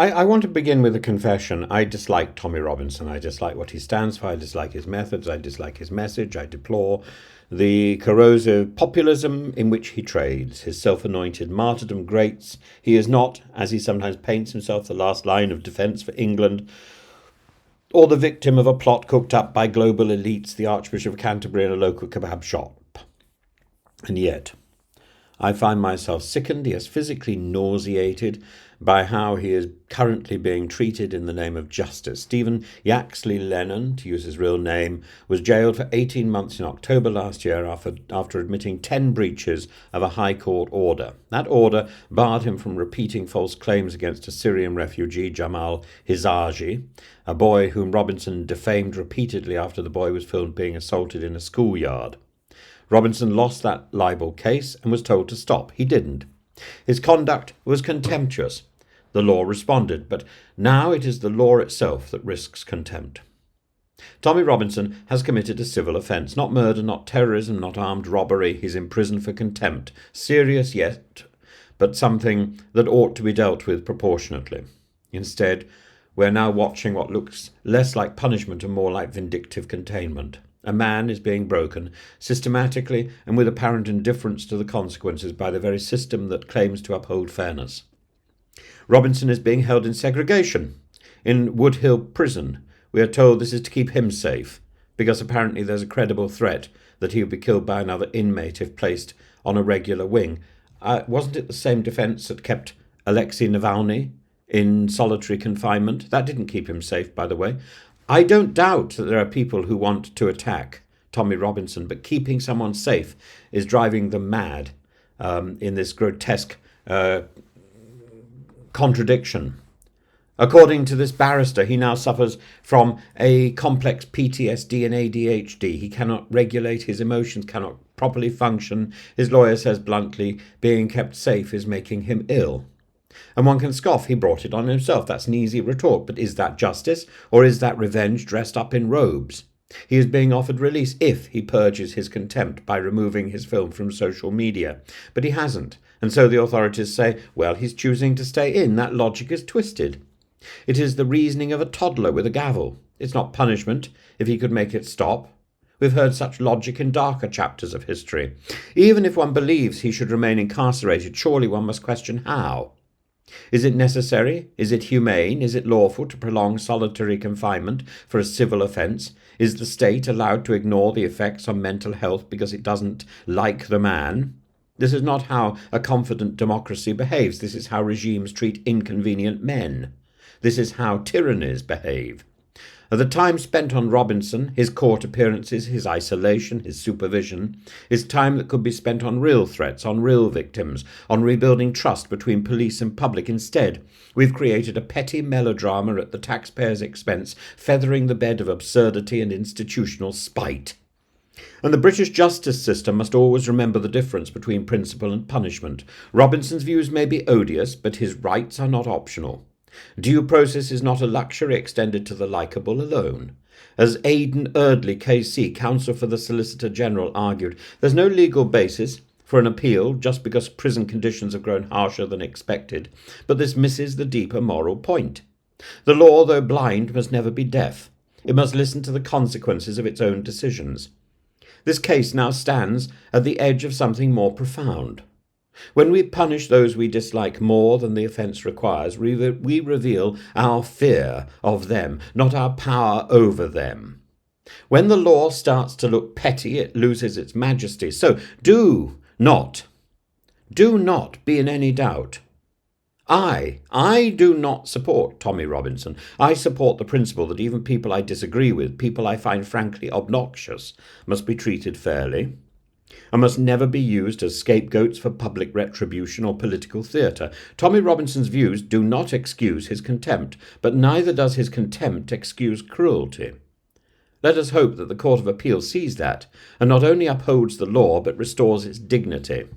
I want to begin with a confession. I dislike Tommy Robinson. I dislike what he stands for. I dislike his methods. I dislike his message. I deplore the corrosive populism in which he trades. His self-anointed martyrdom grates. He is not, as he sometimes paints himself, the last line of defence for England, or the victim of a plot cooked up by global elites, the Archbishop of Canterbury in a local kebab shop. And yet, I find myself sickened, yes, physically nauseated by how he is currently being treated in the name of justice. Stephen Yaxley-Lennon, to use his real name, was jailed for 18 months in October last year after admitting 10 breaches of a High Court order. That order barred him from repeating false claims against a Syrian refugee, Jamal Hizaji, a boy whom Robinson defamed repeatedly after the boy was filmed being assaulted in a schoolyard. Robinson lost that libel case and was told to stop. He didn't. His conduct was contemptuous. The law responded, but now it is the law itself that risks contempt. Tommy Robinson has committed a civil offence, not murder, not terrorism, not armed robbery. He's in prison for contempt. Serious yet, but something that ought to be dealt with proportionately. Instead, we're now watching what looks less like punishment and more like vindictive containment. A man is being broken, systematically and with apparent indifference to the consequences, by the very system that claims to uphold fairness. Robinson is being held in segregation in Wood Hill Prison. We are told this is to keep him safe, because apparently there's a credible threat that he will be killed by another inmate if placed on a regular wing. Wasn't it the same defence that kept Alexei Navalny in solitary confinement? That didn't keep him safe, by the way. I don't doubt that there are people who want to attack Tommy Robinson, but keeping someone safe is driving them mad in this grotesque contradiction. According to this barrister, he now suffers from a complex PTSD and ADHD. He cannot regulate his emotions, cannot properly function. His lawyer says bluntly, being kept safe is making him ill. And one can scoff, he brought it on himself. That's an easy retort, but is that justice, or is that revenge dressed up in robes? He is being offered release if he purges his contempt by removing his film from social media. But he hasn't, and so the authorities say, well, he's choosing to stay in. That logic is twisted. It is the reasoning of a toddler with a gavel. It's not punishment if he could make it stop. We've heard such logic in darker chapters of history. Even if one believes he should remain incarcerated, surely one must question how. Is it necessary? Is it humane? Is it lawful to prolong solitary confinement for a civil offence? Is the state allowed to ignore the effects on mental health because it doesn't like the man? This is not how a confident democracy behaves. This is how regimes treat inconvenient men. This is how tyrannies behave. The time spent on Robinson, his court appearances, his isolation, his supervision, is time that could be spent on real threats, on real victims, on rebuilding trust between police and public. Instead, we've created a petty melodrama at the taxpayer's expense, feathering the bed of absurdity and institutional spite. And the British justice system must always remember the difference between principle and punishment. Robinson's views may be odious, but his rights are not optional. Due process is not a luxury extended to the likeable alone. As Aidan Eardley, KC, counsel for the Solicitor General, argued, there's no legal basis for an appeal just because prison conditions have grown harsher than expected, but this misses the deeper moral point. The law, though blind, must never be deaf. It must listen to the consequences of its own decisions. This case now stands at the edge of something more profound. When we punish those we dislike more than the offence requires, we reveal our fear of them, not our power over them. When the law starts to look petty, it loses its majesty. So do not be in any doubt. I do not support Tommy Robinson. I support the principle that even people I disagree with, people I find frankly obnoxious, must be treated fairly, and must never be used as scapegoats for public retribution or political theatre. Tommy Robinson's views do not excuse his contempt, but neither does his contempt excuse cruelty. Let us hope that the Court of Appeal sees that, and not only upholds the law, but restores its dignity.